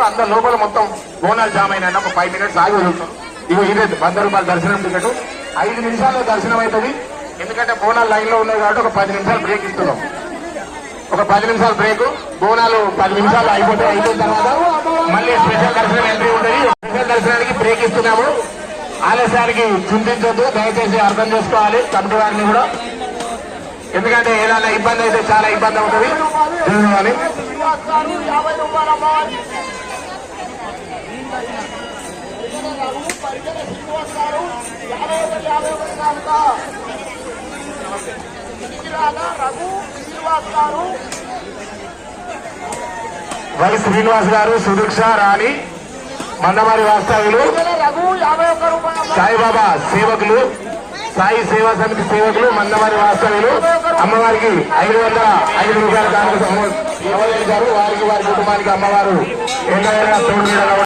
అందరు లోపల మొత్తం బోనాలు జామ్ అయినా ఒక 5 minutes ఆగి వదులుతాం. ఇగో ఇదే 100 రూపాయల దర్శనం టికెట్. 5 నిమిషాల్లో దర్శనం అవుతుంది. ఎందుకంటే బోనాలు లైన్ లో ఉన్నాయి కాబట్టి ఒక 10 నిమిషాలు బ్రేక్ ఇస్తున్నాం. ఒక 10 నిమిషాలు బ్రేక్. బోనాలు 10 నిమిషాలు అయిపోతే అయిపోయిన తర్వాత మళ్ళీ స్పెషల్ దర్శనం ఎంట్రీ ఉంటుంది. స్పెషల్ దర్శనానికి బ్రేక్ ఇస్తున్నాము. ఆలస్యానికి చింతించొద్దు, దయచేసి అర్థం చేసుకోవాలి కమిటీ వారిని కూడా. ఎందుకంటే ఏదైనా ఇబ్బంది అయితే చాలా ఇబ్బంది అవుతుంది. వై శ్రీనివాస్ గారు, సుదీక్ష రాణి, మందమారి వాస్తవ్యులు, సాయిబాబా సేవకులు, సాయి సేవా సమితి సేవకులు, మందమారి వాస్తవ్యులు అమ్మవారికి 505 రూపాయల దానికి సమర్పించారు. వారికి వారి కుటుంబానికి అమ్మవారు ఎన్నైనా తోడు